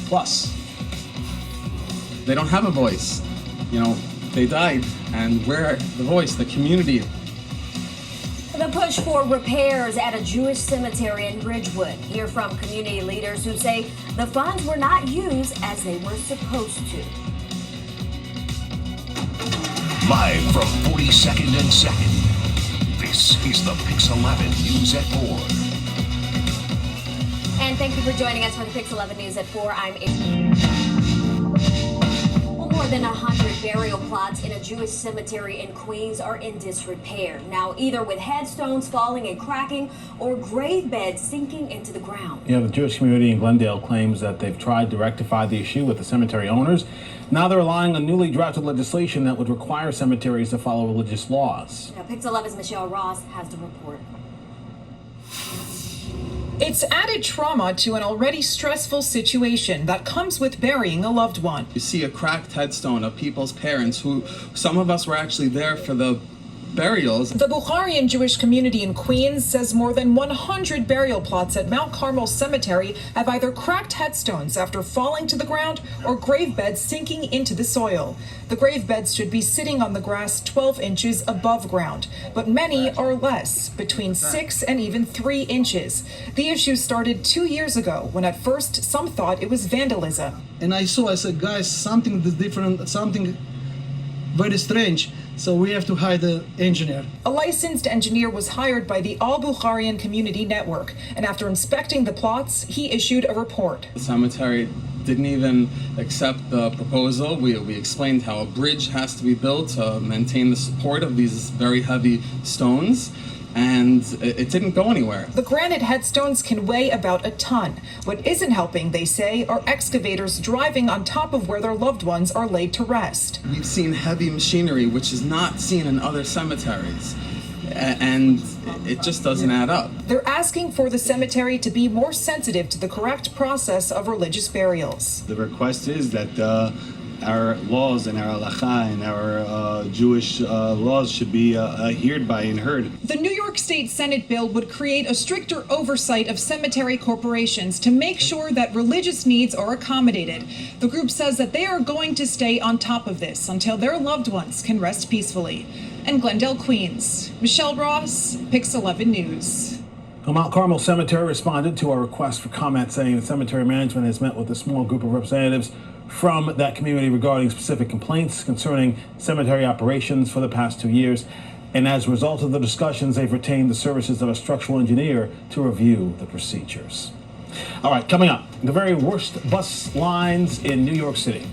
Plus, they don't have a voice. You know, they died, and we're the voice, the community. The push for repairs at a Jewish cemetery in Ridgewood. Hear from community leaders who say the funds were not used as they were supposed to. Live from 42nd and 2nd, this is the Pix 11 News at 4. And thank you for joining us for the Pix 11 News at 4. I'm More than 100 burial plots in a Jewish cemetery in Queens are in disrepair. Now, either with headstones falling and cracking or grave beds sinking into the ground. Yeah, the Jewish community in Glendale claims that they've tried to rectify the issue with the cemetery owners. Now they're relying on newly drafted legislation that would require cemeteries to follow religious laws. Now, Pix 11's Michelle Ross has the report. It's added trauma to an already stressful situation that comes with burying a loved one. You see a cracked headstone of people's parents who, some of us were actually there for the burials. The Bukharian Jewish community in Queens says more than 100 burial plots at Mount Carmel Cemetery have either cracked headstones after falling to the ground or grave beds sinking into the soil. The grave beds should be sitting on the grass 12 inches above ground, but many are less, between 6 and even 3 inches. The issue started 2 years ago when at first some thought it was vandalism. And I said, guys, something different, something very strange. So we have to hire the engineer. A licensed engineer was hired by the All Bukharian Community Network, and after inspecting the plots, he issued a report. The cemetery didn't even accept the proposal. We explained how a bridge has to be built to maintain the support of these very heavy stones, and it didn't go anywhere. The granite headstones can weigh about a ton. What isn't helping, they say, are excavators driving on top of where their loved ones are laid to rest. We've seen heavy machinery, which is not seen in other cemeteries, and it just doesn't add up. They're asking for the cemetery to be more sensitive to the correct process of religious burials. The request is that our laws and our halakha and our Jewish laws should be adhered by and heard. The New York State Senate bill would create a stricter oversight of cemetery corporations to make sure that religious needs are accommodated. The group says that they are going to stay on top of this until their loved ones can rest peacefully. In Glendale, Queens, Michelle Ross, Pix 11 News. The Mount Carmel Cemetery responded to a request for comment, saying the cemetery management has met with a small group of representatives from that community regarding specific complaints concerning cemetery operations for the past 2 years. And as a result of the discussions, they've retained the services of a structural engineer to review the procedures. All right, coming up, the very worst bus lines in New York City.